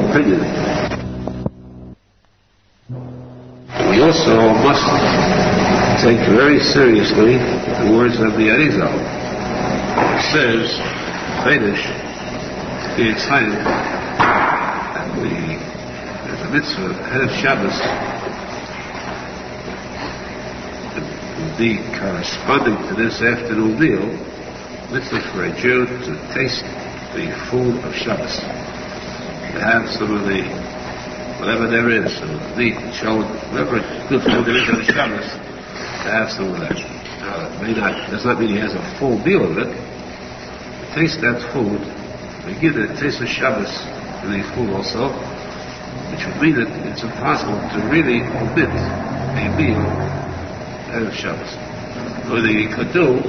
opinion. We also must take very seriously the words of the Arizal. It says, Finish, be excited that there's a mitzvah ahead of Shabbos, indeed corresponding to this afternoon meal, mitzvah for a Jew to taste the food of Shabbos, to have some of the whatever there is, some of the meat, showed, whatever good food there is on Shabbos, to have some of that. Now, it does not mean he has a full meal of it. To taste that food, we give the taste of Shabbos to the food also, which would mean that it's impossible to really omit a meal ahead of Shabbos. The only thing he could do,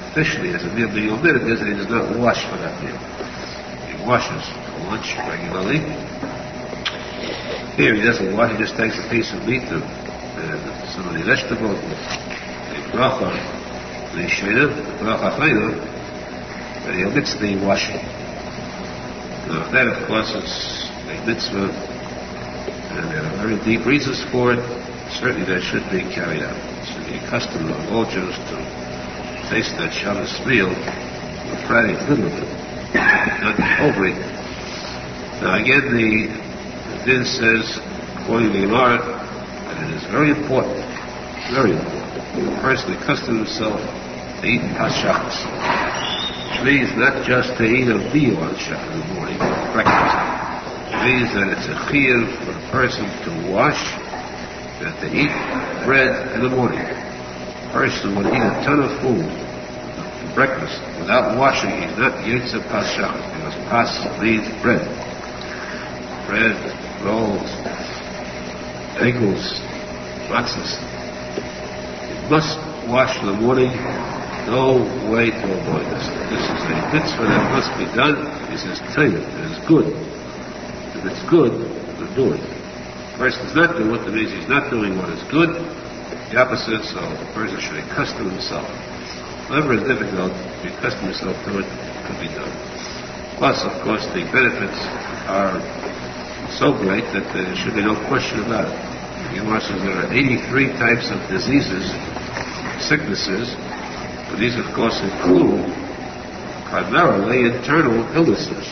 officially, as a meal being omitted, is that he does not wash for that meal. He washes for lunch regularly. Here he doesn't wash, he just takes a piece of meat and some of the vegetables, the bracha, the shena, the bracha chayna, and he omits the washing. Now that, of course, is a mitzvah, and there are very deep reasons for it. Certainly that should be carried out. It should be a custom of all Jews to taste that Shabbos meal with Friday little of it, not over it. Now again, the din says, according to the Gemara, that it is very important, the person accustoms himself to eat pas Shabbos, which means not just to eat a meal on Shabbos in the morning, breakfast. It means that it's a chiyuv for the person to wash, that to eat bread in the morning. A person would eat a ton of food for breakfast without washing. He's not yetzer pas Shabbos, because pas means bread. Bread, rolls, bagels, matzahs. You must wash in the morning. No way to avoid this. This is a mitzvah that must be done. He says, tell you, it is good. If it's good, then do it. If the person does not do it, that means he's not doing what is good. The opposite, so the person should accustom himself. Whatever is difficult, if you accustom yourself to it, it could be done. Plus, of course, the benefits are so great that there should be no question about it. The Gemara says there are 83 types of diseases, sicknesses, but these, of course, include primarily internal illnesses.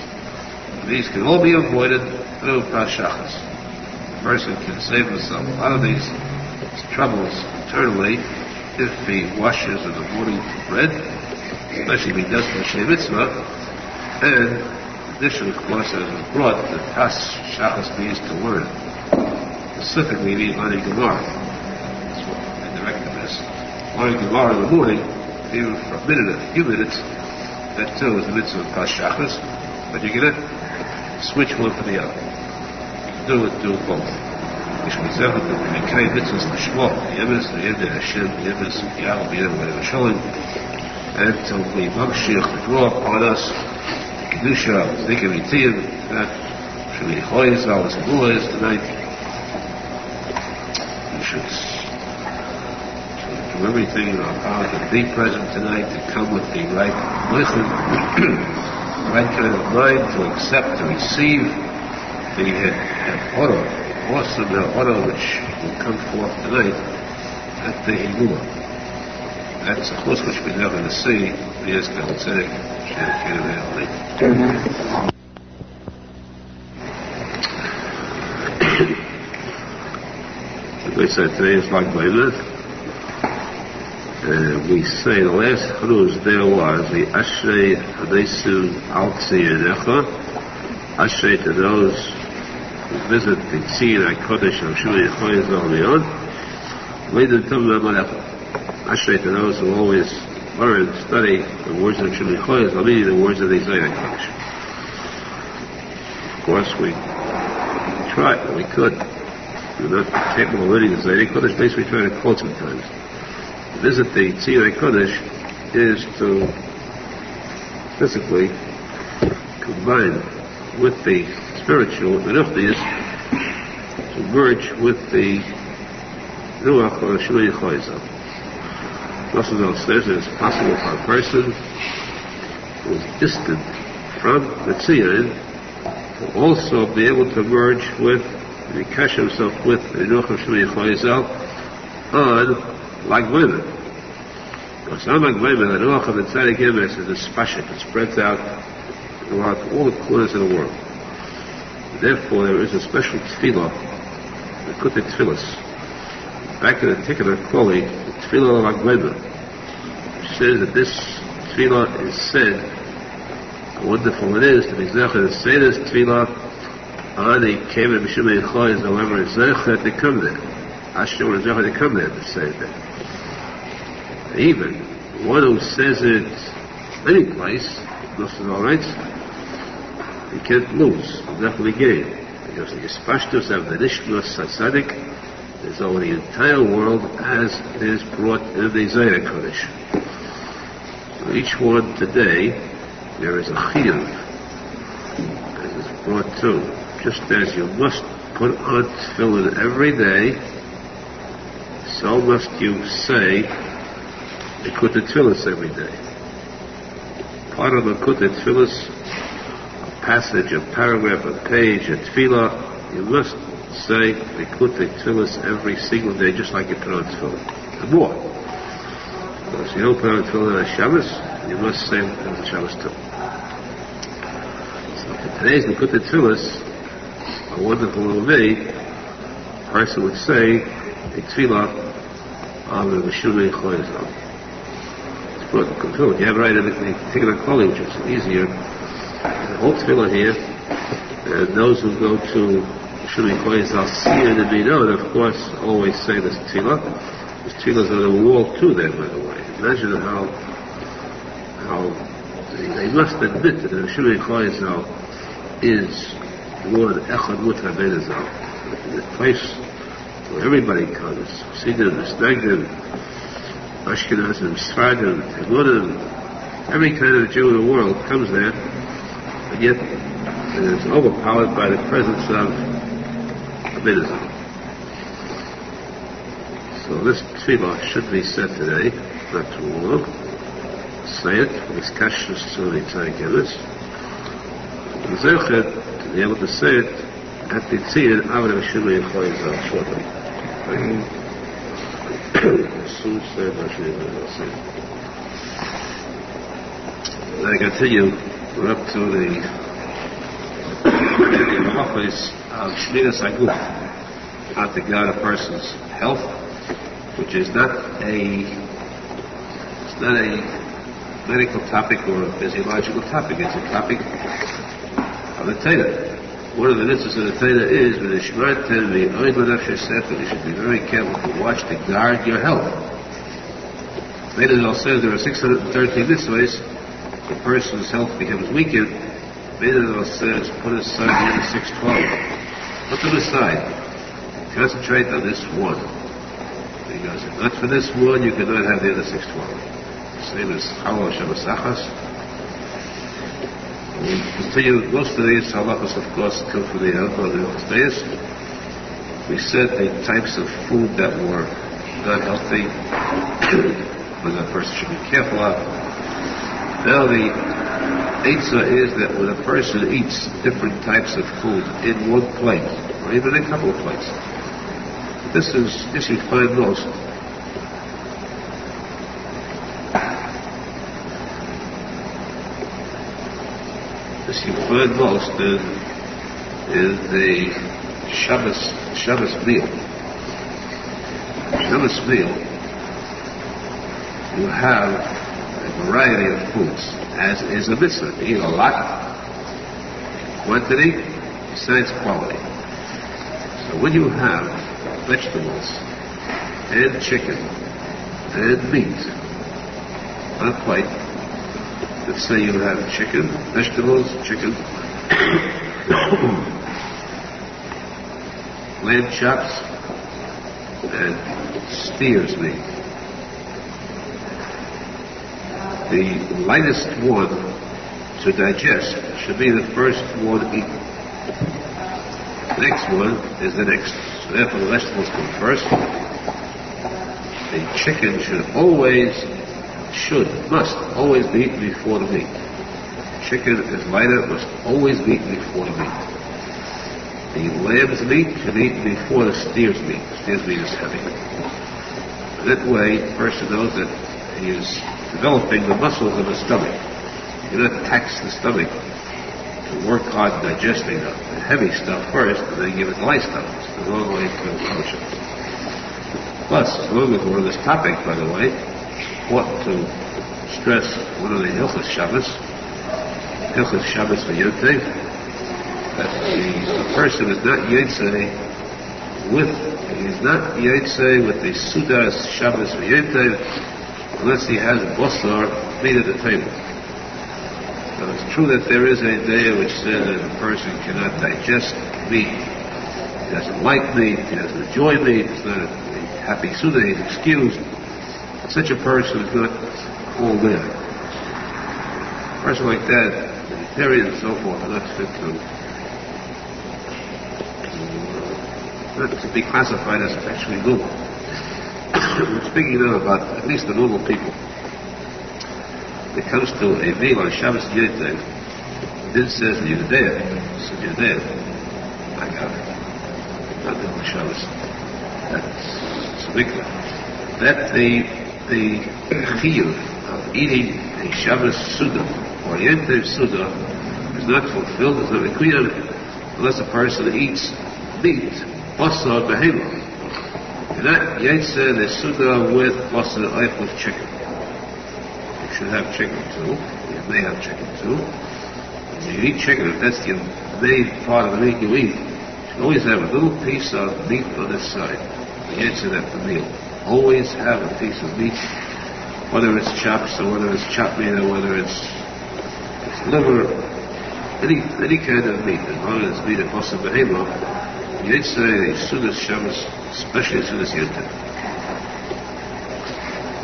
These can all be avoided through pas Shabbos. The person can save himself a lot of these troubles internally if he washes in the morning for bread, especially if he does the mitzvah, and in addition, of course, as was brought, the pas Shabbos means to learn. Specifically, the learning Gemara. That's what the directive is. Learning Gemara in the morning, even for a minute, a few minutes, that too is the mitzvah of pas Shabbos, but you cannot switch one for the other. Do it both. You should be zealous to be carried mitzvahs to Shmuel, the Yemes, the Yed, the Hashem, the Yemes, the Yaakov, the Yed, the Yerushalmi, and to be Mamshich, to draw upon us Kedusha, tzadik and esteemed, that should be Arizal, as Gula is tonight. We should do everything in our power to be present tonight, to come with the right wisdom, right kind of mind, to accept, to receive the Aharon, awesome Aharon which will come forth tonight at the Higula. That's a chus which we're now going to see. Yes, God, tzadik. As I said, today is like my life. We say the last cruise there was the Ashrei Hadesu Al-Tziyanecha, Ashrei to those who visit the Tziyah HaKodesh of Shulchan Choyezal Leon, Leidim Tum Melecha. Ashrei to those who always learn, study the words of Shulchan Choyezal, meaning the words of the Tziyah HaKodesh. Of course, we try, we could. We're not capable of reading the Tziyah HaKodesh, basically try to quote sometimes. Visit the Tziyah HaKodesh is to physically combine with the spiritual, the Ruchnius, to merge with the Ruach or Shulchan Choyezal. Rosenfeld says that it's possible for a person who is distant from the Tziyah will also be able to merge with, and cash himself with Menachem Mendel Schneerson on like women. Because I'm like women, the Aruch of the tzadik emes is a spashik. It spreads out throughout all the corners of the world. Therefore, there is a special tefillah, the Kutei Tefillas. Back in the Tikuney Zohar, the tefillah of Agwema, which says that this tefillah is said, how wonderful it is to be zecher to say this tefillah on a kevin b'shumei choyz, however, it's zecher to come there. Hashem is zecher to come there to say that. Even one who says it any place, this is all right, he can't lose, he'll definitely gain. Because the Yespashtus of the Nishmas tzadik is over the entire world as it is brought in the Zohar Kodesh. So each one today, there is a kiruv, as it's brought too. Just as you must put on tefillin every day, so must you say the Kutei Tefillas every day. Part of the Kutei Tefillas, a passage, a paragraph, a page, a tefillah, you must say the Kutei Tefillas every single day, just like you put on tefillin. And more. Because you don't put on tefillin on Shabbos, you must say it on Shabbos too. So for today's Kutei Tefillas, a wonderful little day, a person would say a tefillah on the Shulchan Choyzal. It's brought to control. You have right in the Tikuney Zohar, which is easier. The whole tefillah here, and those who go to Shulchan Choyzal see it and be known, of course, always say this tefillah. This tefillah is on the wall too, then, by the way. Imagine how they must admit that the Shulchan Choyzal is one echad with Arizal, the place where everybody comes. Chassidut, Misnagdim, Ashkenazim, Sfardim, Tegunim, every kind of Jew in the world comes there, and yet it is overpowered by the presence of Arizal. So this tefillah should be said today, not too long. Say it with kashrus to the tzadik emes. The zeichet to be able to say it at the tzid Avraham Steinhartz shortly. Soon say I continue. We're up to the halachos of shmiras haguf, how to guard a person's health, which is not a medical topic or a physiological topic. It's a topic of the Torah. One of the mitzvahs of the Torah is when the Shemar Ten the Oid L'Nafshe Sefer, you should be very careful to watch to guard your health. Arizal says there are 613 mitzvahs. The person's health becomes weakened. Arizal says put aside the other 612. Put them aside. Concentrate on this one. Because if not for this one, you cannot have the other 612. Same as Chalal Shabbos Achas. We continue, most of these halachos, of course, come from the Arizal and the days. We said the types of food that were not healthy, but a person should be careful of. Now the eitzah is that when a person eats different types of food in one plate, or even a couple of plates, this you find most. This you find most in the Shabbos meal. Shabbos meal, you have a variety of foods, as is a mitzvah. You eat a lot, quantity, besides quality. So when you have vegetables and chicken and meat on a plate, let's say you have chicken, vegetables, chicken, lamb chops, and steer's meat. The lightest one to digest should be the first one eaten. The next one is the next. So therefore the vegetables come first. The chicken must always be eaten before the meat. chicken is lighter, must always be eaten before the meat. The lamb's meat should be eaten before the steer's meat. The steer's meat is heavy. And that way, the person knows that he is developing the muscles of the stomach. You do not tax the stomach to work hard digesting the heavy stuff first, and then give it the light stuff. It's the wrong way to approach it. Plus, as long as we're on this topic, by the way, important to stress one of the Hilchos Shabbos for Yontif, that the person is not Yotzei with the Sudas Shabbos for Yontif unless he has Bosar meat at the table. Now, it's true that there is a day which says that a person cannot digest meat. He doesn't like meat, he doesn't enjoy meat, it's not a happy Suda, he's excused. Such a person is not called in. A person like that, vegetarian and so forth, are not fit to be classified as actually normal. We're speaking now about at least the normal people. When it comes to a meal on Shabbos Yontif, it says in Yudea, I got it, not on Shabbos, that's Mikvah, that the kiruv of eating a Shabbos Suda or Yontif Suda is not fulfilled, is not required, unless a person eats meat, basar behema. And that Yetzer the Suda with basar oif with chicken. You should have chicken too. You may have chicken too. When you eat chicken, if that's the main part of the meat you eat, you should always have a little piece of meat on this side. The Yetzer at the meal. Always have a piece of meat, whether it's chops or whether it's chopped meat or whether it's liver, any kind of meat, as long as it's meat at basar behema. You did say a Sudas Shabbos, especially as soon as Yontif.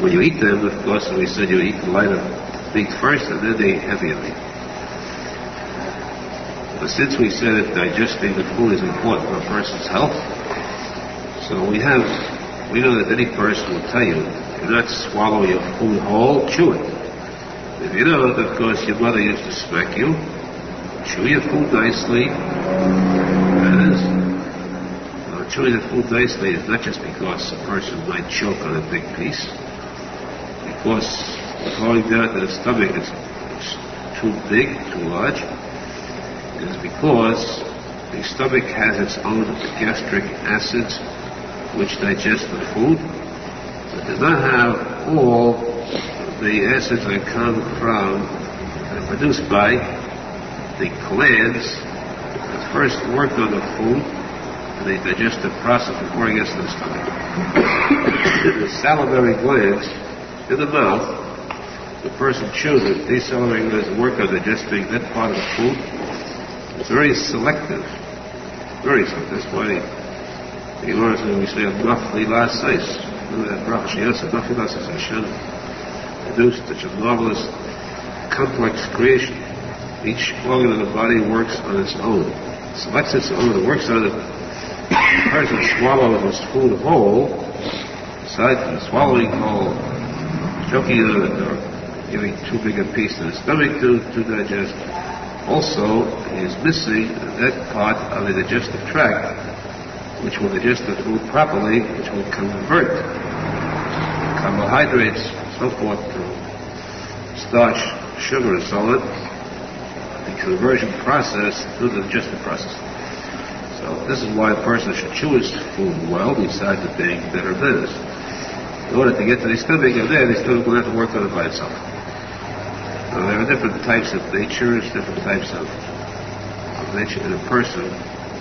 When you eat them, of course, we said you eat the lighter meat first and then the heavier meat. But since we said that digesting the food is important for a person's health, so we know that any person will tell you, do not swallow your food whole, chew it. If you don't, of course, your mother used to smack you. Chew your food nicely. That is. Chewing the food nicely is not just because a person might choke on a big piece, because going down to the stomach is too big, too large. It is because the stomach has its own gastric acids which digest the food. It does not have all the acids that come from and are produced by the glands that first work on the food. The digestive process before it gets to the stomach. The salivary glands in the mouth, the person chews it, these salivary glands work on digesting that part of the food. It's very selective. Very selective. That's why the Aharon says we say, Nafli la sais. That bracha sheyasa, Nafli la sais, Hashem produced such a marvelous, complex creation. Each organ of the body works on its own. It selects its own, it works on it. The person swallows his food whole, aside from swallowing whole, choking on it or giving too big a piece to the stomach to digest. Also, he is missing that part of the digestive tract which will digest the food properly, which will convert carbohydrates, so forth, to starch, sugar, and so on. The conversion process through the digestive process. So this is why a person should chew his food well, besides it being better manners. In order to get to the stomach, and then the stomach will have to work on it by itself. Now, there are different types of natures, different types of nature in a person.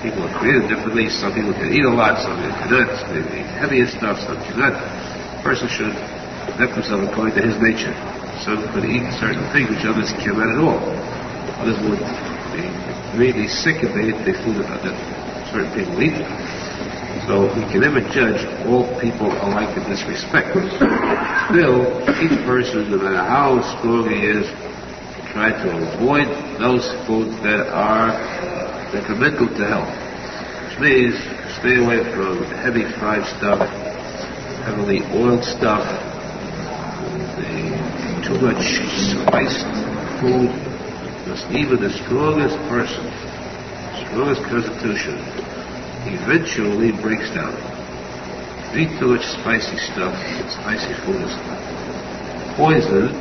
People are created differently. Some people can eat a lot, some people cannot. Some people eat heavier stuff, some cannot. A person should adapt himself according to his nature. Some could eat certain things which others cannot at all. Others would be really sick if they ate the food that certain people eat. So we can never judge all people alike in this respect. Still, each person, no matter how strong he is, try to avoid those foods that are detrimental to health. Which means stay away from heavy fried stuff, heavily oiled stuff, too much spiced food, because even the strongest person, strongest constitution, eventually breaks down. Eat too much spicy stuff, spicy food is poison.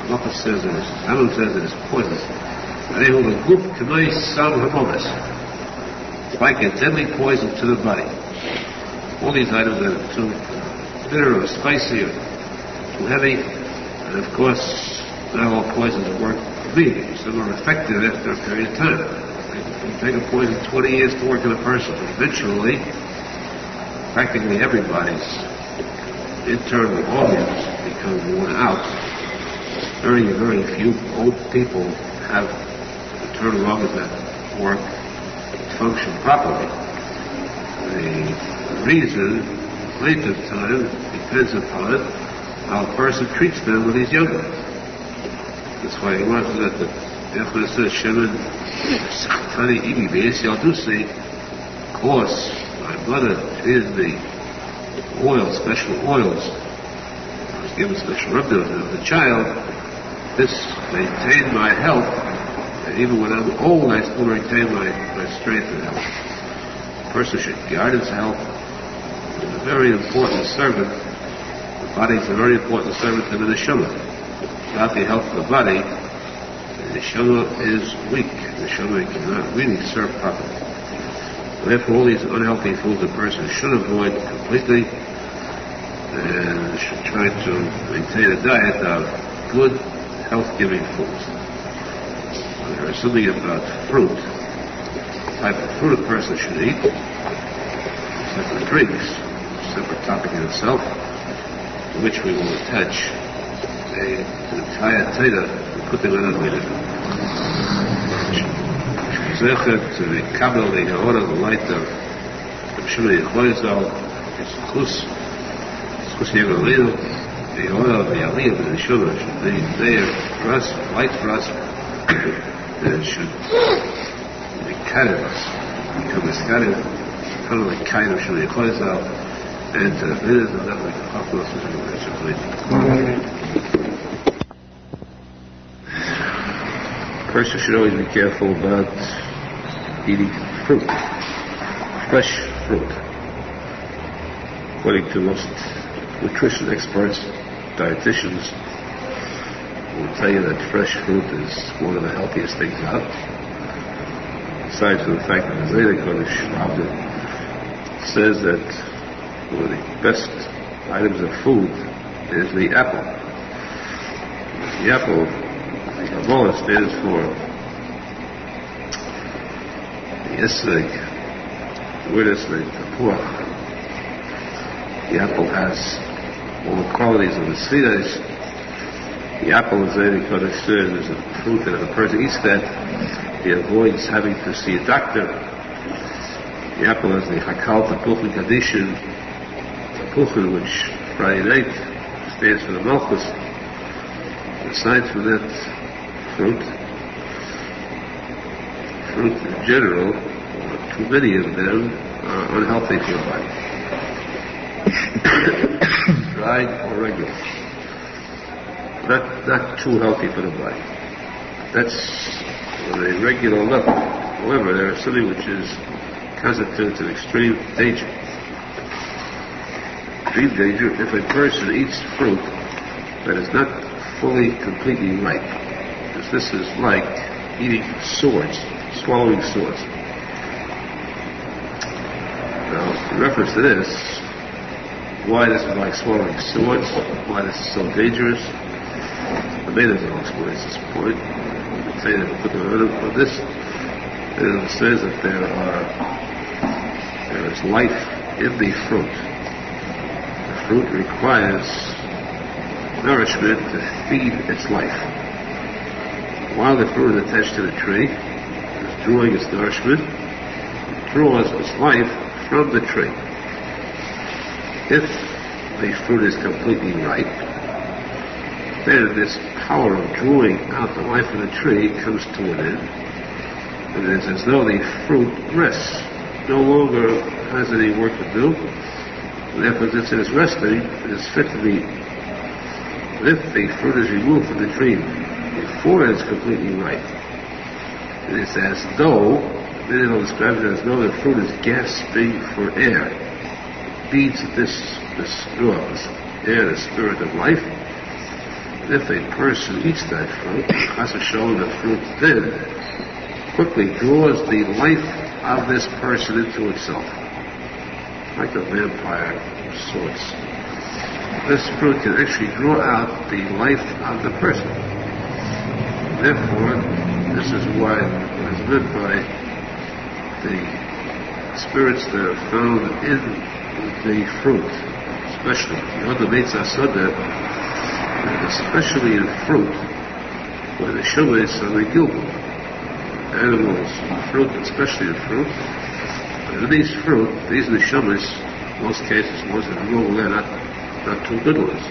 Halacha says it is, Aharon says it is poison. They hold a group to nice sound harmonious. It's like a deadly poison to the body. All these items that are too bitter or spicy or too heavy, and of course, not all poisons work immediately. Some are effective after a period of time. You take a poison 20 years to work in a person. Eventually, practically everybody's internal organs become worn out. Very, very few old people have internal organs that work, function properly. The reason, length of time, depends upon how a person treats them when he's younger. That's why he wants that the Yaakov says, Shemin, Tani Igi, Be'es Yaldusi, of course, my mother treated the oil, special oils. I was given special remedies as a child. This maintained my health, and even when I'm old, I still retain my strength and health. A person should guard his health. It's a very important servant. The body is a very important servant to the neshama. Without the health of the body, the neshama is weak. The neshama cannot really serve properly. Therefore, all these unhealthy foods a person should avoid completely, and should try to maintain a diet of good, health-giving foods. There is something about fruit, the type of fruit a person should eat, separate drinks, a separate topic in itself, to which we will attach an entire Torah and put them in a minute. Zecher to the Kabbalah, the Aharon, the light of Shulchan, the Arizal, the Yerushalmi, the Aharon, the Aliyah, the Shulchan should be there for us, light for us, and should be kiruv us, become a kiruv, kind of like kiruv Shulchan Arizal, and to the business of that like the Halacha a person should always be careful about eating fruit, fresh fruit. According to most nutrition experts, dietitians will tell you that fresh fruit is one of the healthiest things out. Aside from the fact that the Zayda Kodesh says that one of the best items of food is the apple. The apple, the Kabbalah stands for the esteemed, the word esteemed, the The apple has all the qualities of the sweetness. The apple is very connoisseur. There's a fruit that if a person eats that, he avoids having to see a doctor. The apple is the Hakal Tapuchin Kadishin, Tapuchin, which Friday night stands for the Malchus. Aside from that fruit in general, too many of them are unhealthy for your body. Dried or regular. Not too healthy for the body. That's on a regular level. However, there is something which constitutes an extreme danger. Extreme danger if a person eats fruit that is not fully, completely ripe. Because this is like eating swords, swallowing swords. Now, in reference to this, why this is like swallowing swords, why this is so dangerous, the Menachem Mendel explains this point. I say that put on this, it says that there is life in the fruit. The fruit requires nourishment to feed its life. While the fruit is attached to the tree, it's drawing its nourishment, it draws its life from the tree. If the fruit is completely ripe, then this power of drawing out the life of the tree comes to an end. And it is as though the fruit rests, no longer has any work to do. And therefore, since it is resting, it is fit to be eaten. But if the fruit is removed from the tree before it is completely ripe, And it's as though, many will describe it as though the fruit is gasping for air. It needs this air, the spirit of life. And if a person eats that fruit, the fruit then quickly draws the life of this person into itself, like a vampire of sorts. This fruit can actually draw out the life of the person. Therefore, this is why it is meant by the spirits that are found in the fruit, especially in fruit, where the shumas are regilgal. Animals, fruit, especially in fruit. And in these neshamas, in most cases, ones that are normal, they're not too good ones.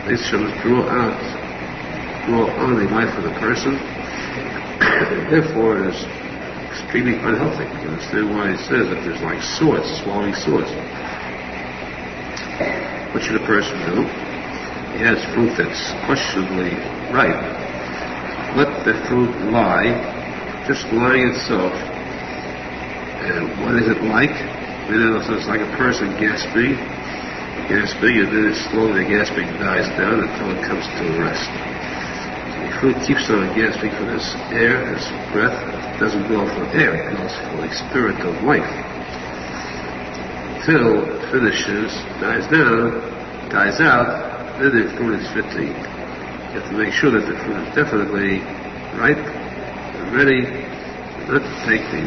These neshamas draw on the life of the person. Therefore, it is extremely unhealthy. You understand why he says that there's like swords, swallowing swords. What should a person do? He has fruit that's questionably ripe. Let the fruit lie, just lying itself. And what is it like? It's like a person gasping, and then slowly the gasping dies down until it comes to a rest. So the fruit keeps on gasping for this air, this breath. It doesn't go for air, it goes for the spirit of life. Till it finishes, dies out, then the fruit is fit to eat. You have to make sure that the fruit is definitely ripe and ready, not to take the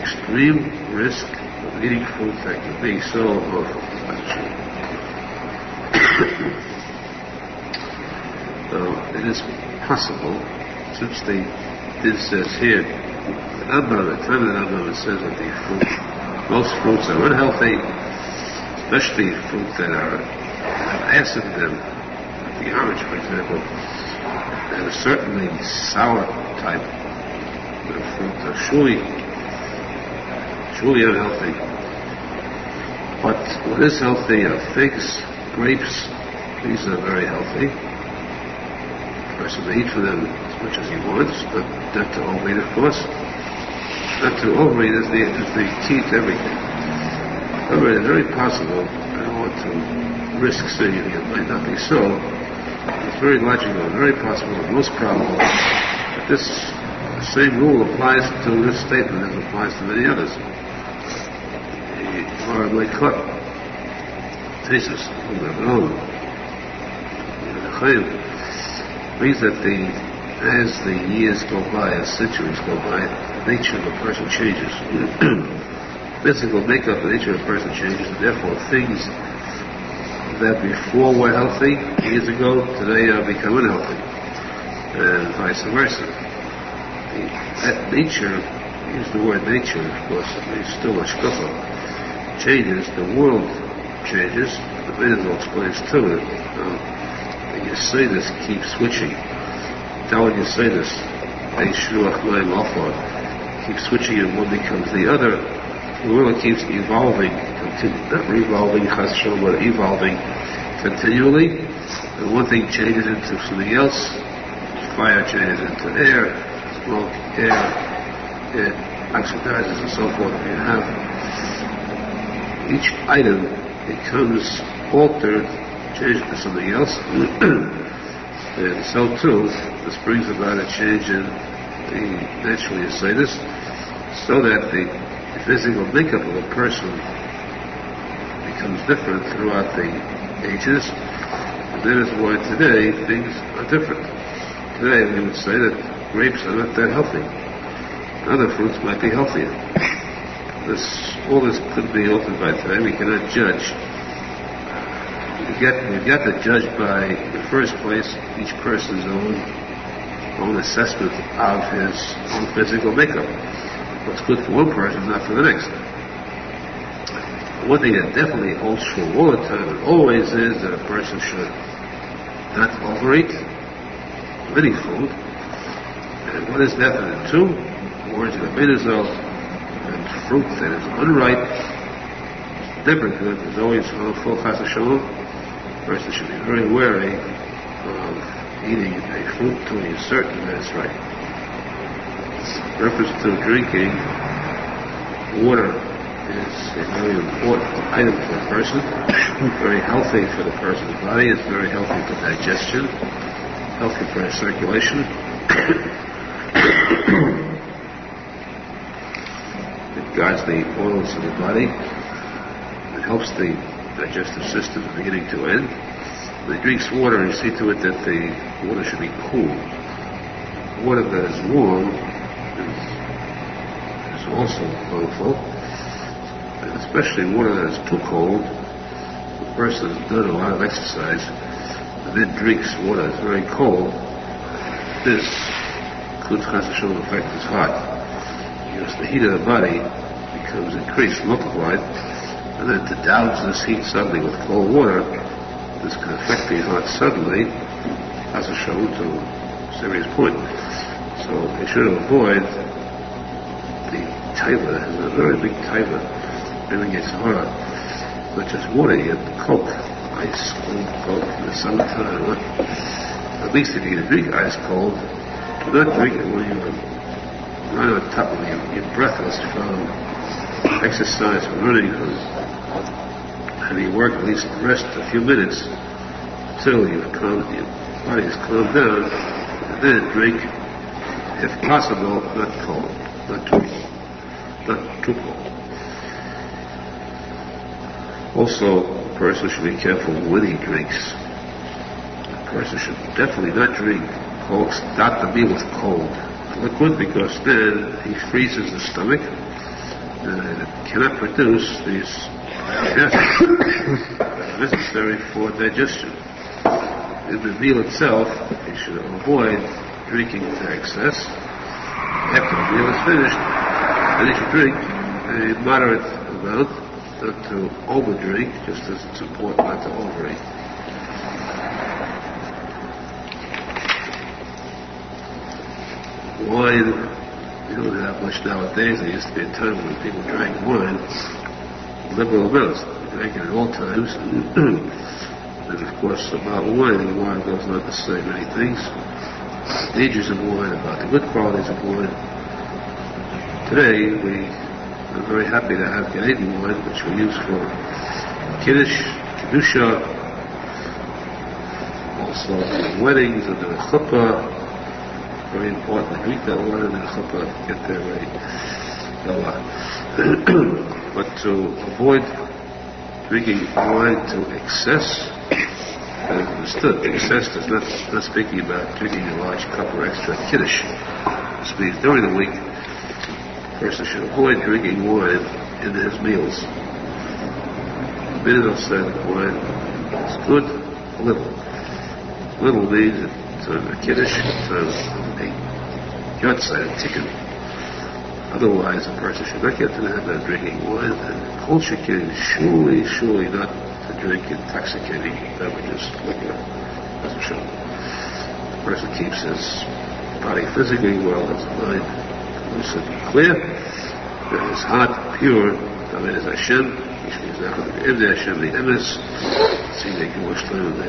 extreme risk of eating fruit that can be so awful. So it is possible, since this says here, the time of the Rambam, it says that most fruits are unhealthy, especially fruits that have acid in them. The orange, for example, and certainly sour type of fruit are surely unhealthy. But what is healthy are figs, grapes. These are very healthy. A person may eat from them as much as he wants, but not to overeat, of course. Not to overeat is the key to everything. However, it is very possible, I don't want to risk saying it might not be so. It's very logical, very possible, most probable, that this same rule applies to this statement as it applies to many others. Or like cut, thesis, Aharon, means that as the years go by, as centuries go by, the nature of a person changes. Physical makeup, the nature of a person changes, and therefore things that before were healthy years ago, today are becoming unhealthy, and vice versa. That nature, use the word nature, of course, it's still a shkafa, changes, the world changes, the Arizal explains too, that you say this, keep switching. Now when you say this, keep switching and one becomes the other. The world keeps evolving, not revolving, but evolving continually. And one thing changes into something else. Fire changes into air, smoke, air, it oxidizes and so forth. You have each item becomes altered, changed to something else. And so too, this brings about a change in the naturally this, so that the physical makeup of a person becomes different throughout the ages. And that is why today things are different. Today we would say that grapes are not that healthy. Other fruits might be healthier. All this could be altered by today. We cannot judge. We've got to judge by, in the first place, each person's own assessment of his own physical makeup. What's good for one person is not for the next. One thing that definitely holds true all the time and always is that a person should not overeat any food. And what is definite too? Words of Arizal, and fruit that is unripe, never good, is always harmful, chas v'shalom. A person should be very wary of eating a fruit until he is certain that it's ripe. reference to drinking, water is a very important item for a person. Very healthy for the person's body. It's very healthy for digestion, healthy for circulation. It guides the oils of the body. It helps the digestive system from beginning to end. When he drinks water, you see to it that the water should be cool. Water that is warm is also harmful, and especially water that is too cold. The person has done a lot of exercise and then drinks water that's very cold. This could affect his heart, because the heat of the body becomes increased, multiplied, and then to douse this heat suddenly with cold water, this can affect the heart suddenly, as a chavruta to a serious point. So he should avoid the taiva. It's a very big taiva. Really gets hard. Not just water, you have Coke, ice cold Coke in the summertime. At least if you're going to drink ice cold, do not drink it when you're right on top of it. You're breathless from exercise, from running, and you work, at least rest a few minutes until your body is calmed down, and then drink, if possible, not cold, not too cold. Also, a person should be careful when he drinks. A person should definitely not drink cold, start the meal with cold liquid, because then he freezes the stomach and it cannot produce these gases necessary for digestion. In the meal itself, he should avoid drinking to excess. After the meal is finished, then he should drink a moderate amount, not to overdrink, just as it's important not to overeat. Wine, we don't have much nowadays. There used to be a time when people drank wine, liberal amounts. They drank it at all times. And of course, about wine goes on to say many things. Dangers of wine, about the good qualities of wine. Today, we are very happy to have Canadian wine, which we use for Kiddush, Kedusha, also weddings and the chuppah. Very important to drink that wine and the chuppah, get there ready. But to avoid drinking wine to excess, as understood, excess is not speaking about drinking a large cup or extra Kiddush. This means during the week, a person should avoid drinking wine in his meals. The minute I'll say that wine is good, little. Little means it's a Kiddush, it's a Yotzai, a Tikuney. Otherwise, a person should not get to the habit of drinking wine, and kol shekin, surely not to drink intoxicating beverages, liquor, as a show. The person keeps his body physically well, his mind lucid and clear, and his heart pure. Amen is Hashem, which means Hashem, the emes, see the Yerushalmi.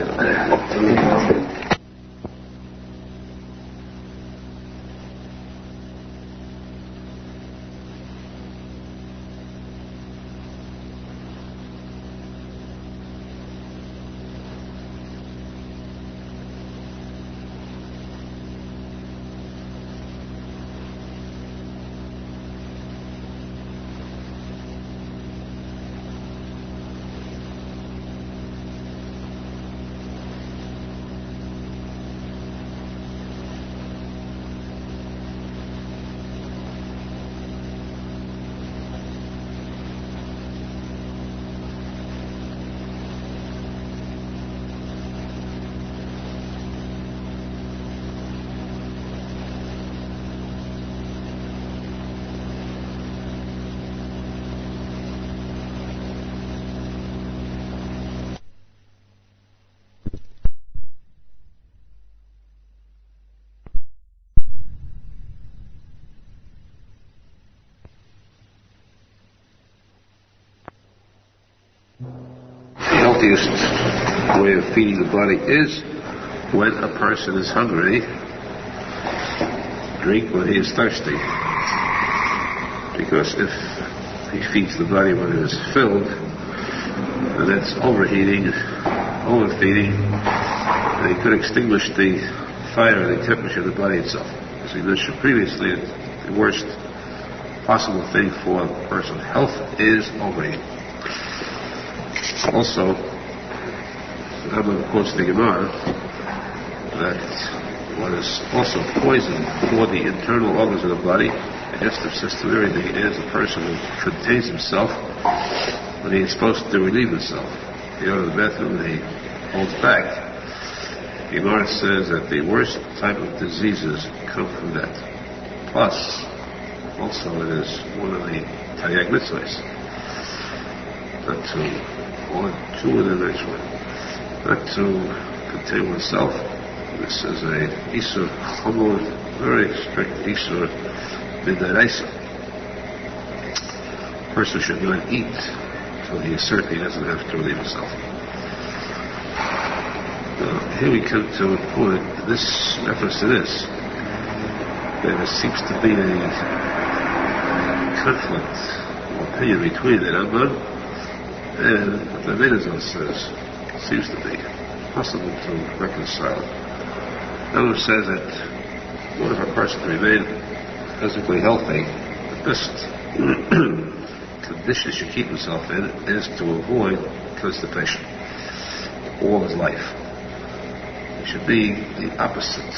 Healthiest way of feeding the body is when a person is hungry, drink when he is thirsty. Because if he feeds the body when it is filled, then that's overheating, overfeeding, and he could extinguish the fire and the temperature of the body itself. As we mentioned previously, the worst possible thing for a person's health is overeating. Also, the Rambam quotes the Gemara that what is also poison for the internal organs of the body, digestive system, everything, is a person who contains himself when he is supposed to relieve himself. He goes to the bathroom and he holds back. The Gemara says that the worst type of diseases come from that. Plus, also it is one of the Taryag mitzvahs. Not to, or two of the next one, not to contain oneself. This is a Isur Chamor, very strict Isur Midaraisa. A person should not eat until he is certain he doesn't have to relieve himself. Now, here we come to a point, this reference to this, that there seems to be a conflict or opinion between the Rambam and what the Arizal says. It seems to be possible to reconcile. The Rambam says that in order for a person to remain physically healthy, the best condition he should keep himself in is to avoid constipation all his life. It should be the opposite,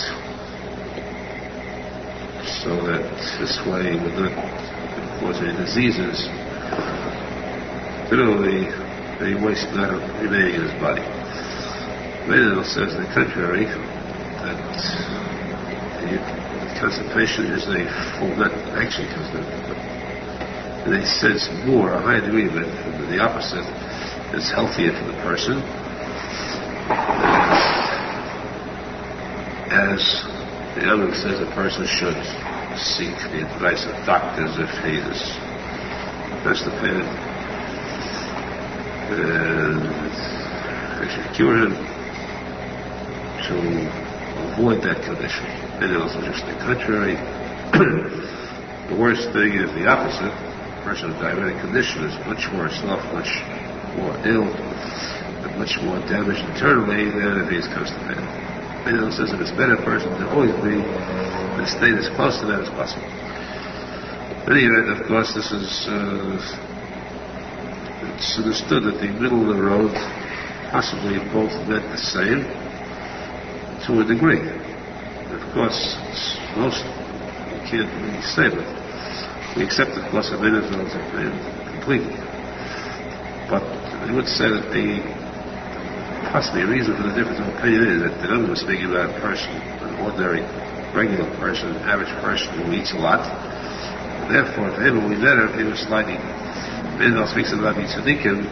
so that this way he would not cause any diseases, literally any waste not remaining in his body. Menachem says the contrary, that constipation is a full, not actually constipation, in a sense more, a high degree of it, and the opposite is healthier for the person. As the Aharon says, a person should seek the advice of doctors if he is constipated, and they should cure him to avoid that condition. And also just the contrary. The worst thing is the opposite. A person with diabetic condition is much worse off, much more ill, and much more damaged internally than if he's constipated. Menachem says that it's better a person to always be in a state as close to that as possible. In any event, of course, this is it's understood that the middle of the road possibly both meant the same to a degree. Of course, most you can't really say, but we accept, of course, a Menachem's opinion completely. But I would say that the possibly a reason for the difference of opinion is that the Rambam was speaking about a person, an ordinary, regular person, an average person who eats a lot. And therefore, for him, it would be better if he was slightly. Menachem speaks about the tzadikim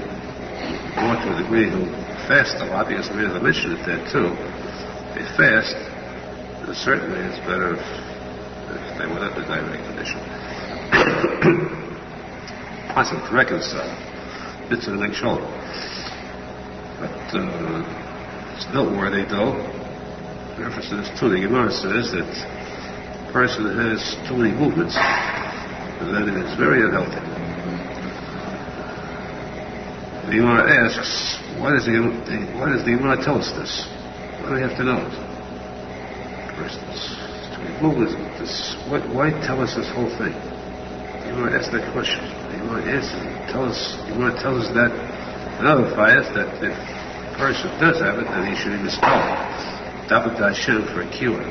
more to a degree who fast a lot, because Menachem mentioned it there too. They fast, and certainly it's better if they were not in a diabetic condition. Possible to reconcile. Bits of the next shoulder. But it's noteworthy, though, reference to this too. The Gemara says that a person has too many movements, and that it is very unhealthy. The Gemara asks, why does the Gemara tell us this? Why do we have to know it? For instance, too many movements. Why tell us this whole thing? The Gemara asks that question. The Gemara tells us that another fires that if a person does have it, then he should be misspelled. David Hashem for a cure.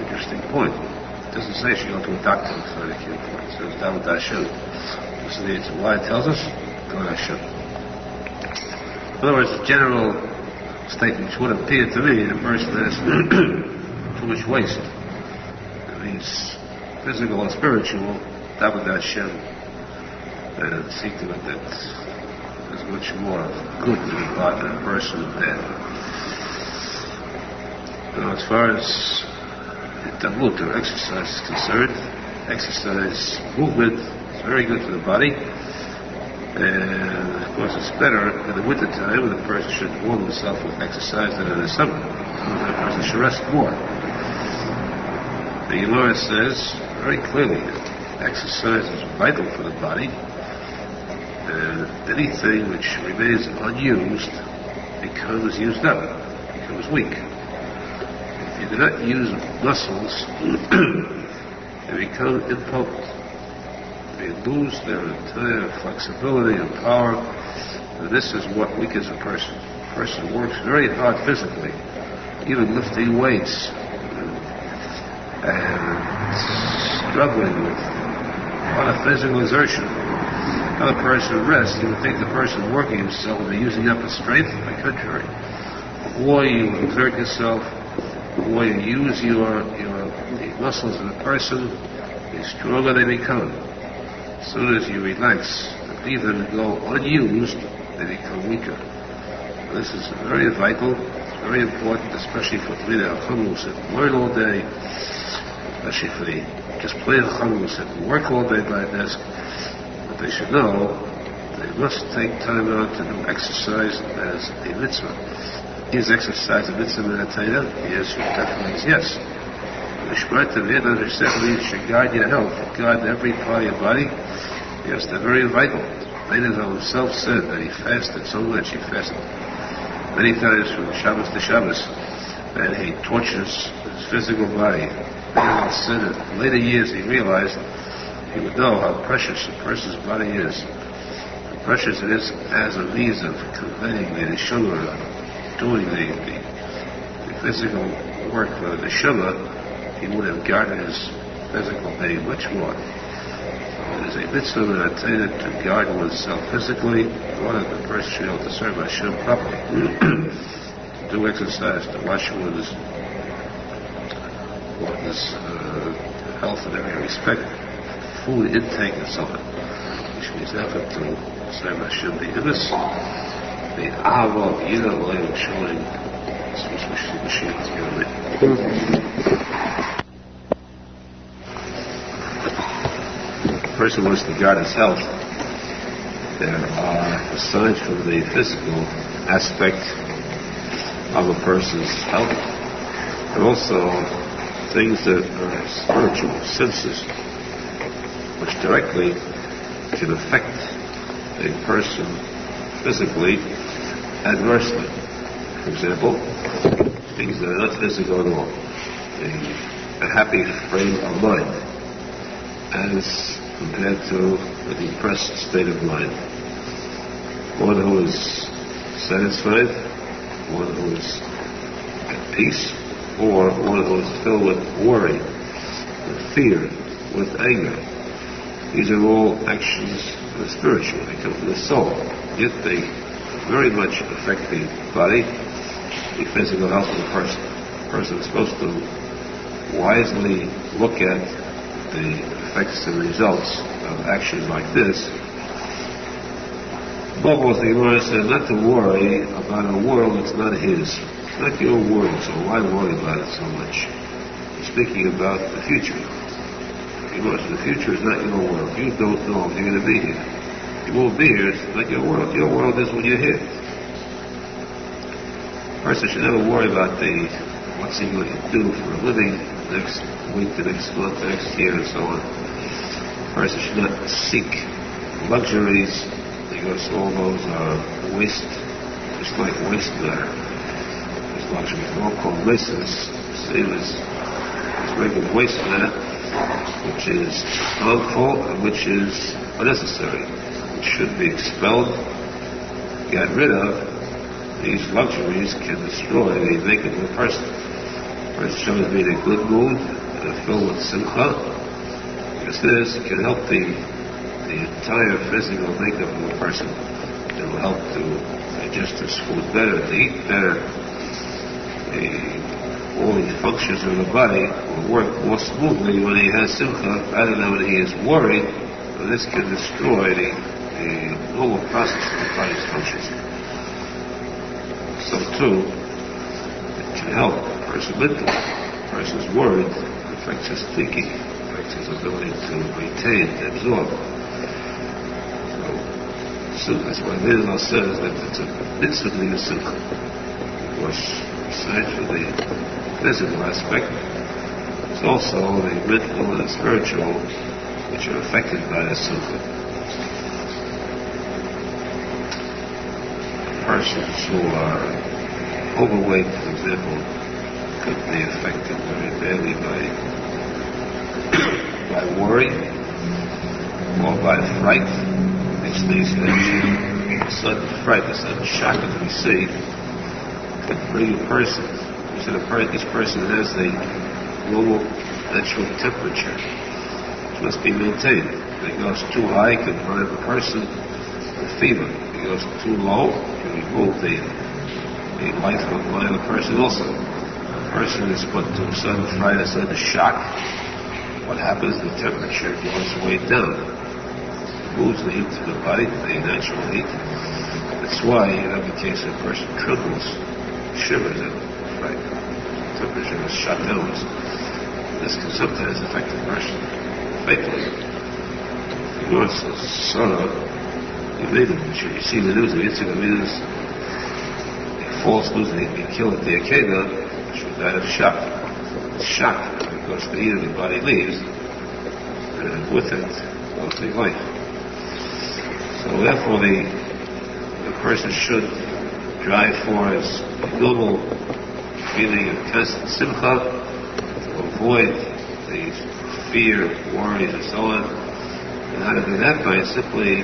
Interesting point. It doesn't say she go to a doctor to find a cure for it. It says David Hashem. This is the answer. Why it tells us? God Hashem. In other words, the general statement which would appear to me in a person that has too much waste. It means physical or spiritual, David Hashem. And see to it that there's much more good in the body than a person had. Now, as far as the Talmud or exercise is concerned, exercise movement is very good for the body, and of course it's better in the winter time when the person should warm himself with exercise than in the summer. The person should rest more. The Gemara says very clearly exercise is vital for the body, and anything which remains unused becomes used up, becomes weak. If you do not use muscles, they become impotent. They lose their entire flexibility and power, and this is what weakens a person. A person works very hard physically, even lifting weights, and struggling with a lot of physical exertion. Another person rests, you would think the person working himself would be using up his strength. On the contrary, the more you exert yourself, the more you use the muscles of the person, the stronger they become. As soon as you relax and leave them go unused, they become weaker. This is very vital, very important, especially for Talmidei Chacham who learn all day, especially for the just plain Chacham who work all day by a desk. But they should know they must take time out to do exercise as a mitzvah. Is exercise a mitzvah in the Torah? The answer definitely is yes. The Shemata V'yed should guide your health, guide every part of your body. Yes, they're very vital. Arizal himself said that he fasted so much, he fasted many times from Shabbos to Shabbos, and he tortures his physical body. Arizal said that in later years he realized he would know how precious a person's body is. How precious it is as a means of conveying the neshama, doing the physical work for the neshama. He would have guarded his physical being much more. It is a mitzvah in our Torah to guard oneself physically in order that the person should be able to serve Hashem properly. To do exercise, to watch one's health in every respect, food intake and so on. Which means effort to serve Hashem. The Ibis, the Aharon, Yerushalmi, showing person wants to guard his health, there are, aside from the physical aspect of a person's health, there are also things that are spiritual, senses, which directly can affect a person physically adversely. For example, things that are not physical at all. A happy frame of mind, as compared to a depressed state of mind. One who is satisfied, one who is at peace, or one who is filled with worry, with fear, with anger. These are all actions of the spiritual. They come from the soul. Yet they very much affect the body, the physical health of the person. The person is supposed to wisely look at the effects and results of actions like this. Bavly the Gemara said not to worry about a world that's not his. It's not your world, so why worry about it so much? He's speaking about the future. The future is not your world. You don't know if you're going to be here. You won't be here, it's not your world. Your world is when you're here. A person should never worry about what's he going to do for a living next week, the next month, the next year, and so on. A person should not seek luxuries, because all those are waste, just like waste matter. These luxuries are all called wastes, same as regular waste matter, which is harmful and which is unnecessary, which should be expelled, got rid of. These luxuries can destroy the makeup of a person. A person should be in a good mood and filled with simcha, because this can help the entire physical makeup of a person. It will help to digest his food better, to eat better. All the functions of the body will work more smoothly when he has simcha rather than when he is worried. And this can destroy the normal process of the body's functions. So too, it can help a person mentally. A person is worried, it affects his thinking, affects his ability to retain, to absorb. So that's why Arizal says that it's a mitzvah to use simcha. Because aside from the physical aspect, it's also the mental and the spiritual which are affected by the simcha. Persons who are overweight, for example, could be affected very badly by worry or by fright. These things, a sudden fright, a sudden shock that we see could bring a person. We said each person has a normal natural temperature, which must be maintained. If it goes too high, it can drive a person with fever. If it goes too low, it can remove the life of the person also. A person is put to a sudden fright, a sudden shock. What happens? The temperature goes way down. It moves the heat to the body, the natural heat. That's why in every case a person trembles, shivers at fright. The temperature is shut down. This can sometimes affect the person fatally. You know, it's sorrow. You see the news, the news, false news that he'd been killed at the Akeda, which was died of shock. It's shock because the heat of the body leaves, and with it goes the life. So therefore the person should drive for his normal feeling of constant simcha, to avoid the fear, worries, and so on. And how to do that? By simply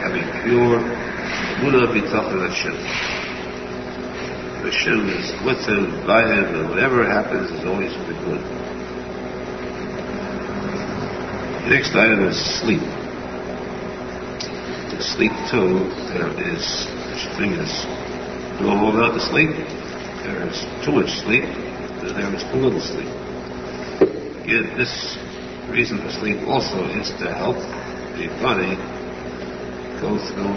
having pure emunah b'tachon Hashem. Hashem is with him, by him, and whatever happens is always for the good. The next item is sleep. To sleep too, there is such a thing as normal amount of sleep. There is too much sleep, and there is too little sleep. Again, this reason for sleep also is to help the body go through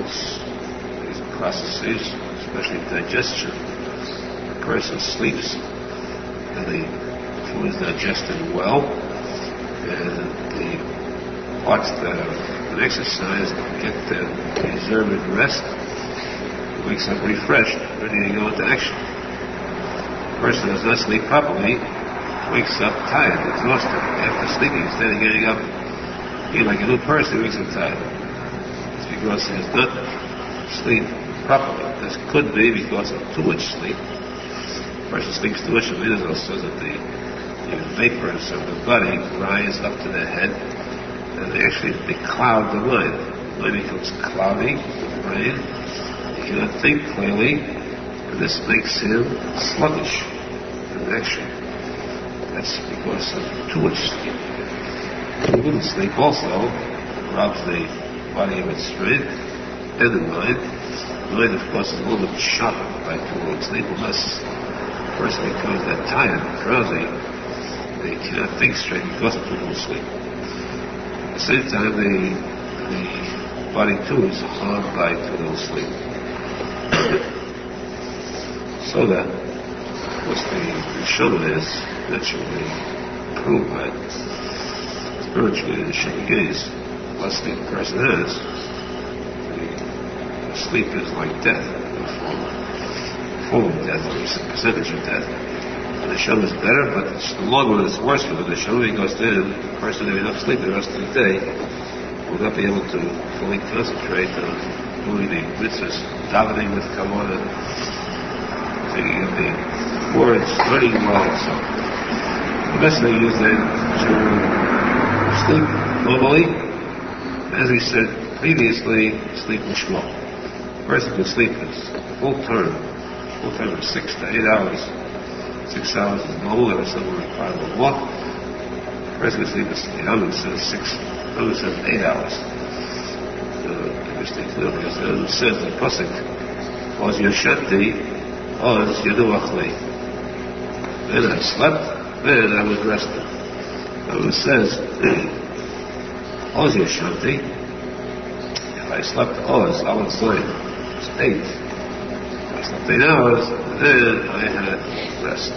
these processes, especially digestion. The person sleeps, and the food is digested well, and the parts that are an exercise get their deserved rest. He wakes up refreshed, ready to go into action. The person who does not sleep properly wakes up tired, exhausted. After sleeping, instead of getting up being like a new person, he wakes up tired. It's because he does not sleep properly. This could be because of too much sleep. The person sleeps too much, and Arizal says that the vapors of the body rise up to the head, and they cloud the mind. The mind becomes cloudy, the brain. He cannot think clearly, and this makes him sluggish in action. That's because of too much sleep. Too little sleep also robs the body of its strength and the mind. The mind, of course, is a little bit sharpened by too little sleep, unless the person becomes that tired, drowsy, they cannot think straight because of too little sleep. At the same time, the body too is harmed by too little sleep. So that, of course, the Shulchan is naturally proved by spiritually the Shulchan gaze. Less sleep the person has, the sleep is like death, a form of death, or a percentage of death. And the Shulchan is better, but the long run it's worse for the Shulchan goes in, the person having enough sleep the rest of the day will not be able to fully concentrate on doing the mitzvahs, davening with kavod, thinking of the words, learning well, and so on. The best thing is then to sleep normally. As we said previously, sleep lishma. A person can sleep full term is 6 to 8 hours. 6 hours is normal, there are some who require a little more. A person can sleep, the Aharon says 8 hours. Interesting, because the Aharon says the posek, Oz Yoshanti, Oz Yaduachli. Then I slept, then I was rested. It says, Oz Yoshanti, if I slept Oz, I would say, it's 8. If I slept 8 hours, then I had rest.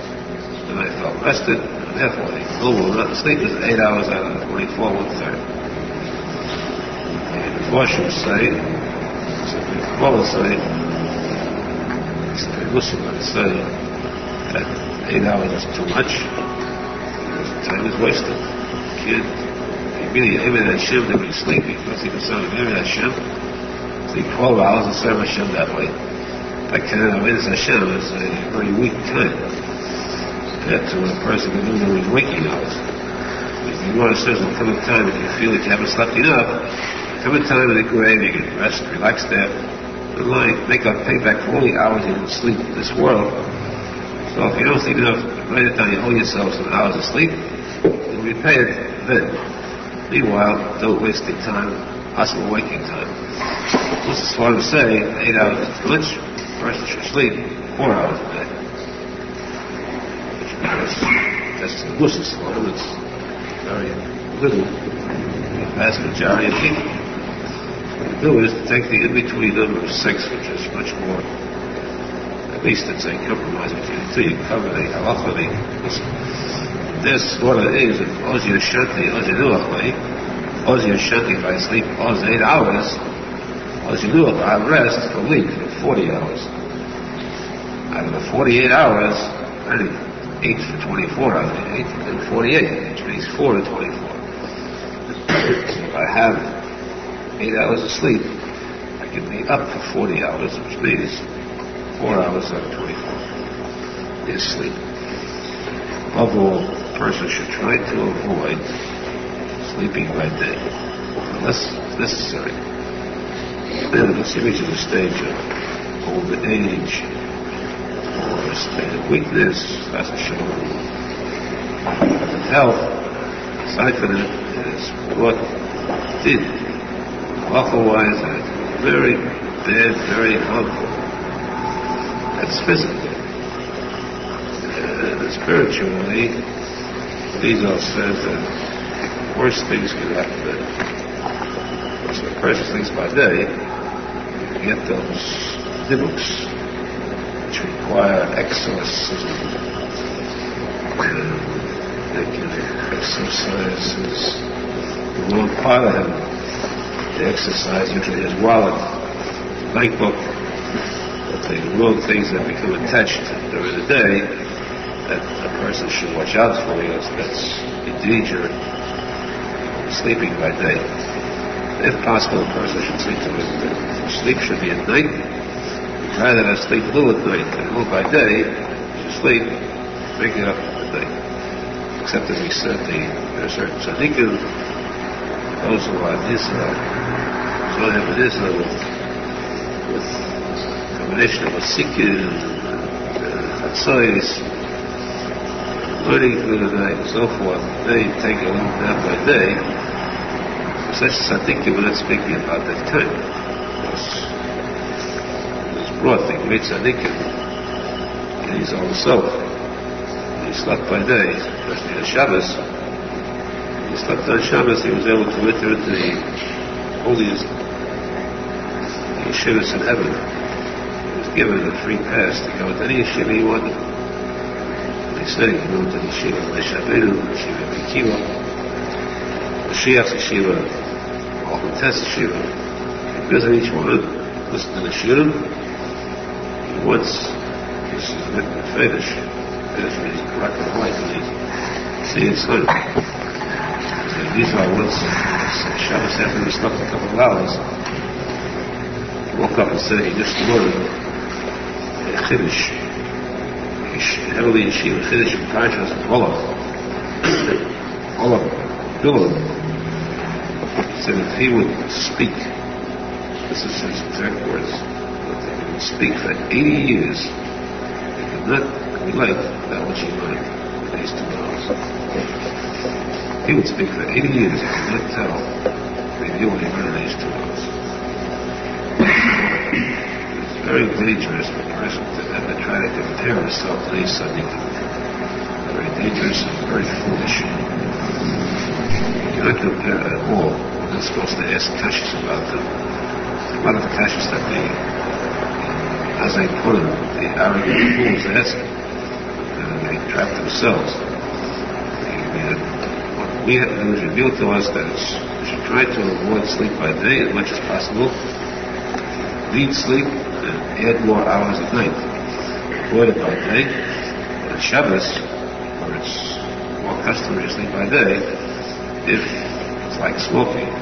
Then I felt rested, and therefore the normal amount of sleep is 8 hours out of 24, 1/3. And the Moshe say, Muslim would say that 8 hours is too much, because time is wasted. You Meaning, Eved Hashem, they would sleep because he was son of Eved Hashem. Sleep 12 hours and serve Hashem that way. That kind of Eved Hashem is a very weak time. That's when a person can do his waking hours. The Gemara says there'll come a time if you feel that you haven't slept enough, come a time in the grave, you can rest, relax there, and make up payback for all the hours you didn't sleep in this world. So if you don't sleep enough, right at the time you owe yourself some hours of sleep, you'll repay it then. Meanwhile, don't waste the time, possible waking time. This is hard to say, 8 hours is too much. A person should sleep 4 hours a day. Because that's the Muslim Islam, it's very little. The vast majority of people. What you do is to take the in-between number of 6, which is much more, at least it's a compromise between the two. You cover the Halacha, this, what it is, if Oz Yoshanti, Oz Yanuach, Oz Yoshanti, if I sleep Oz 8 hours, Oz Yanuach, I rest for a week, for 40 hours. Out of the 48 hours, I need 8 for 24 hours, 8 and 48, which means 4 to 24. So if I have 8 hours of sleep, I can be up for 40 hours, which means 4 hours out of 24 is sleep. Above all, a person should try to avoid sleeping by day, unless necessary. Then unless you reach a stage of old age, or a state of weakness, that's a show. Health, aside from that, is what did, halacha-wise, very bad, very harmful. That's physical. Spiritually, Arizal says that worse things can happen. So a person sleeps by day, you get those dibuks, which require exorcism. They can exercise the wrong part of him. They exercise usually his wallet, bank book, but the wrong things that become attached during the day that a person should watch out for, because that's in danger of sleeping by day. If possible, a person should sleep to it. Sleep should be at night. Rather than sleep a little at night and a little by day, you should sleep, make it up at night. Except as we said, there are certain tzadikim, those who are Israel, so they have an Israel with a combination of a sikkim and tzois, learning through the night and so forth. They take a little nap by day. Such tzaddikim, we're not speaking about that time. It was brought the great tzaddikim, and he's also, he slept by day, especially on Shabbos. He slept on Shabbos, he was able to enter into the holiest yeshivas in heaven. He was given a free pass to go to any yeshiva he wanted. He said he could go to the yeshiva of Meshabenu, the yeshiva of Kiruv, the Shiach's yeshiva, all the test yeshiva. He visit each one, listen to the shiurim. Once, this is written in Fedish means black and white, and he's seeing sun. So these are once, Shabbos after he slept a couple of hours, he woke up and said he just learned a Chiddush. Heavily yeshiva Chiddush in Parshas Olav. Bilam. He said if he would speak, this is his exact words, if he would speak for 80 years, he could not relate that which he learned in these 2 hours. He would speak for 80 years, he could not tell, review what he learned in these 2 hours. It's very dangerous for a person to ever try to compare himself to these tzaddikim. Very dangerous and very foolish. You cannot compare at all. We're not supposed to ask kashas about them. A lot of kashas that as I put them, the arrogant fools ask, they trap themselves. What we have to do is reveal to us that we should try to avoid sleep by day as much as possible. Lead sleep and add more hours at night. Avoid it by day. On Shabbos, where it's more customary to sleep by day, if It's like smoking.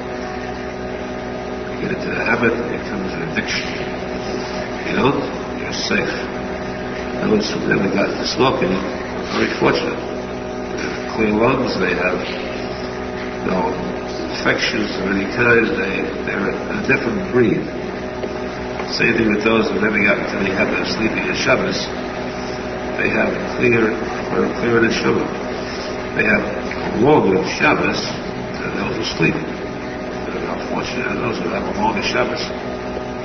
You get into the habit, it becomes an addiction. You don't, you're safe. Those who never got into smoking are very fortunate. They have clear lungs, they have no infections of any kind, they're a different breed. Same thing with those who never got into the habit of sleeping on Shabbos. They have clear neshama. They have a longer Shabbos than those who sleep. They're unfortunate those who have a longer Shabbos.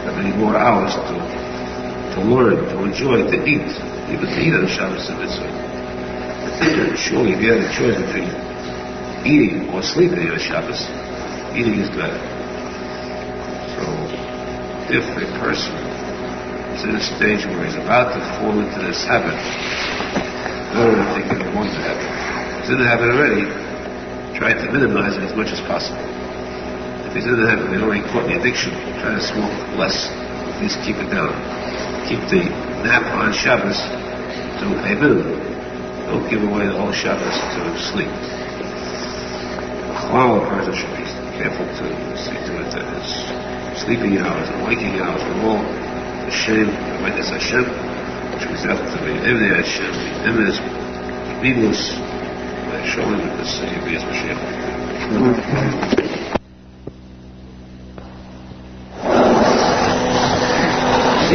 Have many more hours to learn, to enjoy, to eat. Even to eat on Shabbos is a mitzvah. Surely if you had a choice between eating or sleeping on Shabbos, eating is better. So if a person is in a stage where he's about to fall into this habit, in order to take it going to habit, he's in the habit already, try to minimize it as much as possible. If he's in the habit, he's already caught the addiction, try to smoke less, at least keep it down. Keep the nap on Shabbos to a minimum. Don't give away the whole Shabbos to sleep. A person should be careful to see to it that his sleeping hours and waking hours are all Hashem, Avodas Hashem, which is out to be Evnei Hashem, Emes, Biblos, showing that this Yibiyas Mashiach.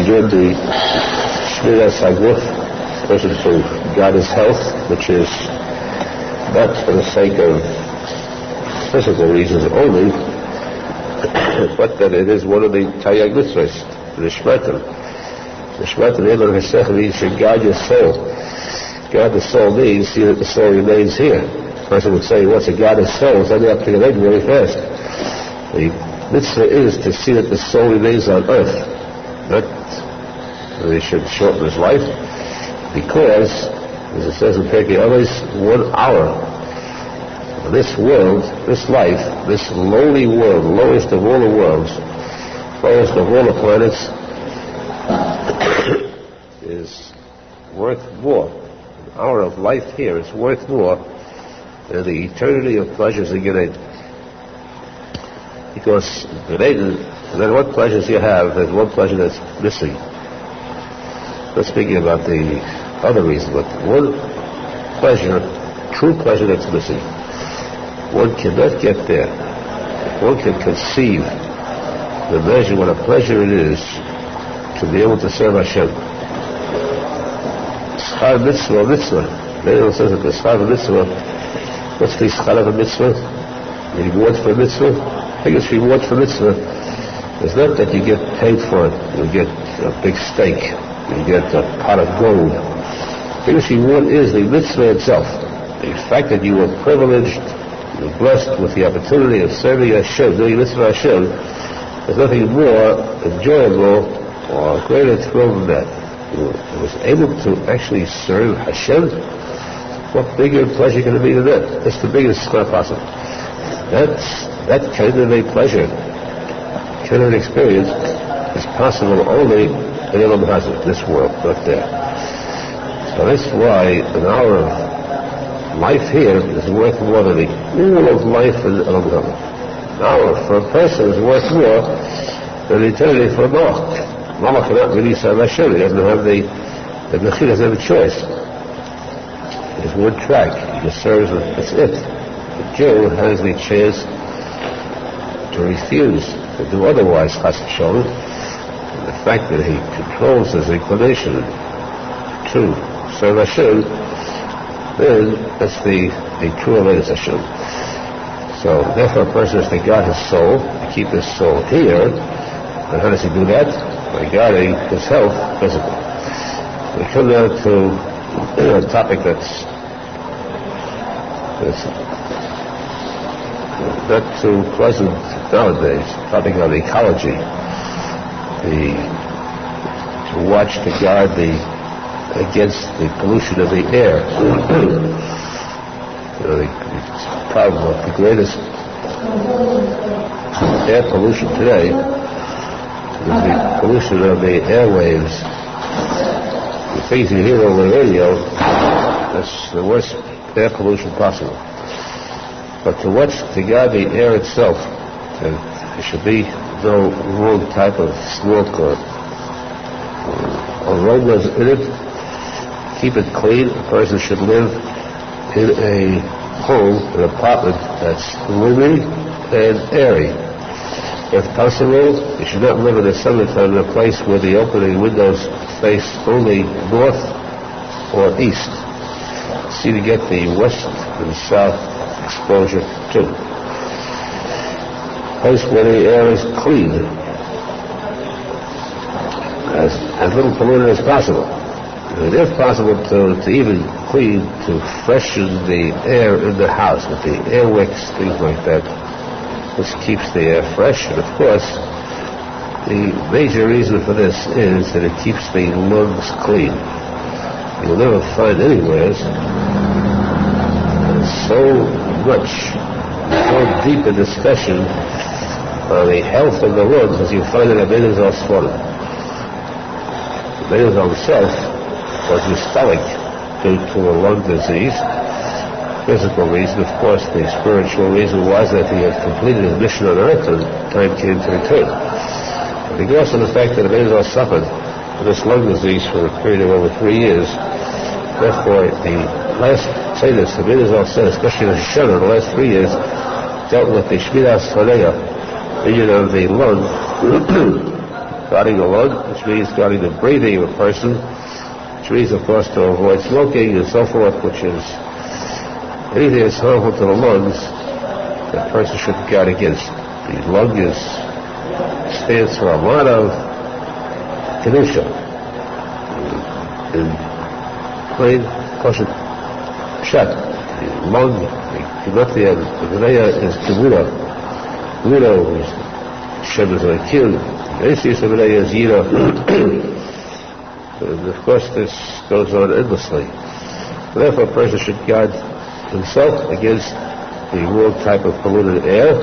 Again, the Shmiras HaGuf, person to guard his health, which is not for the sake of physical reasons only, but that it is one of the Taryag Mitzvahs, the Shmatan. The Shmatan Emer Hesech means to guard your soul. Guard the soul means see that the soul remains here. The person would say, what's a guard his soul? It's only up to your leg very fast. The mitzvah is to see that the soul remains on earth. Not that he should shorten his life, because, as it says in Pirkei Avos, 1 hour. This world, this life, this lowly world, lowest of all the worlds, lowest of all the planets, is worth more. An hour of life here is worth more than the eternity of pleasures in Gan Eden. Because Gan Eden, no matter what pleasures you have, there's one pleasure that's missing. Not speaking about the other reason, but one pleasure, true pleasure that's missing. One cannot get there. One can conceive, imagine what a pleasure it is to be able to serve Hashem. Schar mitzvah, mitzvah. Daniel says that the schar mitzvah, what's the schar of a mitzvah? The reward for a mitzvah? The biggest reward for mitzvah is not that you get paid for it. You get a big steak. You get a pot of gold. The biggest reward is the mitzvah itself. The fact that you were privileged, you're blessed with the opportunity of serving Hashem, doing mitzvah Hashem. There's nothing more enjoyable or greater thrill than that. You was able to actually serve Hashem. What bigger pleasure can it be than that? That's the biggest schar possible. That kind of a pleasure, kind of an experience, is possible only in Elam Hazard, this world, not there. So that's why an hour of life here is worth more than all of life in Elam Hazard. An hour for a person is worth more than eternity for a Malach. Malach cannot really serve Hashem. He doesn't have the Mechir doesn't have a choice. There's one track. He just serves, that's it. The Jew has the chance to refuse, to do otherwise, Chas Shalom. The fact that he controls his inclination to serve Hashem, then that's the true Avodas Hashem. So therefore a person has to guard his soul, to keep his soul here. And how does he do that? By guarding his health physically. We come now to a topic that's not too pleasant nowadays, a topic on ecology. To watch, to guard against the pollution of the air. The problem of the greatest air pollution today is the pollution of the airwaves. The things you hear over the radio, that's the worst air pollution possible. But to watch the air itself, there should be no wrong type of smoke or aromas in it. Keep it clean. A person should live in a home, an apartment that's roomy and airy. If possible, you should not live in the summertime in a place where the opening windows face only north or east. See to get the west and south exposure too. Place where the air is clean, as little polluted as possible. And if possible, to even clean, to freshen the air in the house with the air wicks, things like that. This keeps the air fresh, and of course, the major reason for this is that it keeps the lungs clean. You'll never find anywhere so deep a discussion on the health of the lungs as you find it at Arizal Sforim. Arizal himself was Mustalik due to a lung disease. Physical reason, of course, the spiritual reason was that he had completed his mission on earth and time came to return. But because of the fact that Arizal suffered from this lung disease for a period of over 3 years, therefore the last tzedus of Arizal said, especially the Shana, the last 3 years, dealt with the Shmiras Fareya, vision of the lung, guarding the lung, which means guarding the breathing of a person, which means, of course, to avoid smoking and so forth, which is anything that's harmful to the lungs, that person should guard against. The lung stands for a lot of kedusha. In plain kosher pshat, the lung, the gematria, the Gneya is kavura. Gvura is Shem is Akil. The Atheist of Gneya is Yira. And of course, this goes on endlessly. Therefore, a person should guard himself against the wrong type of polluted air,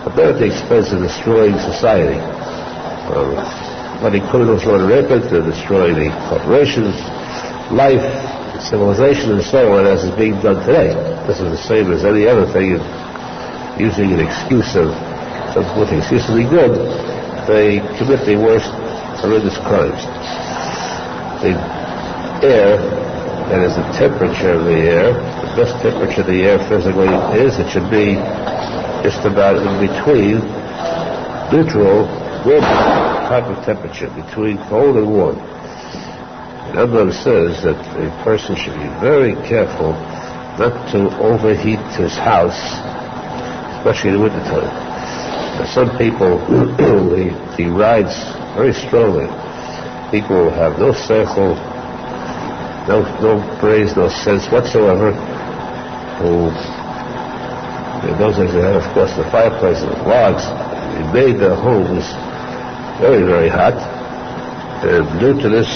but not at the expense of destroying society. Letting criminals run rampant and destroying the corporations, life, civilization, and so on, as is being done today. This is the same as any other thing, and using an excuse of something excusably good, they commit the worst horrendous crimes. The air, that is the temperature of the air, the best temperature of the air physically is, it should be just about in between neutral, good type of temperature, between cold and warm. And Abraham says that a person should be very careful not to overheat his house, especially in the wintertime. Now, some people, he rides very strongly. People have no seichel, no praise, no sense whatsoever, who, in those days they had, of course, the fireplaces with logs. They made their homes very, very hot, and due to this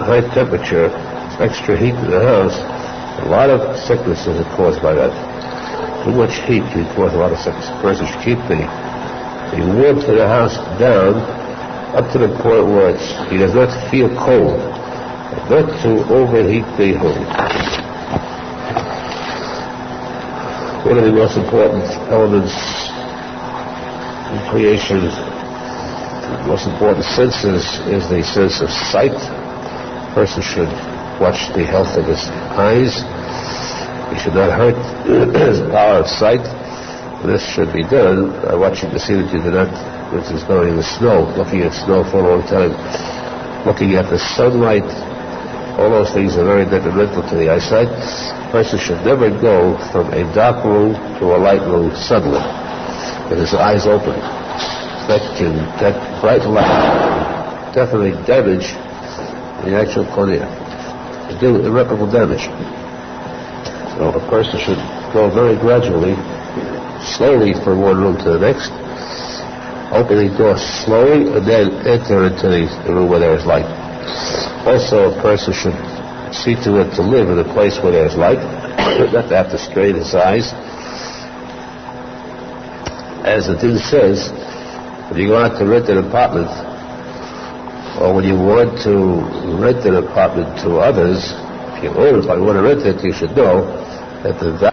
high temperature, extra heat in the house, a lot of sicknesses are caused by that. Too much heat can cause a lot of sickness. The person should keep the warmth of the house down up to the point where he does not feel cold, not to overheat the home. One of the most important elements in creation, the most important senses, is the sense of sight. A person should watch the health of his eyes. He should not hurt his power of sight. This should be done by watching to see that you do not, which is going in the snow, looking at snow for a long time, looking at the sunlight. All those things are very detrimental to the eyesight. A person should never go from a dark room to a light room suddenly, with his eyes open. That bright light definitely damage the actual cornea, do irreparable damage. So a person should go very gradually, slowly from one room to the next, open the door slowly, and then enter into the room where there is light. Also, a person should see to it to live in a place where there is light, not to have to strain his eyes. As the thing says, when you go out to rent an apartment, or when you want to rent an apartment to others, if you want to rent it, you should know that the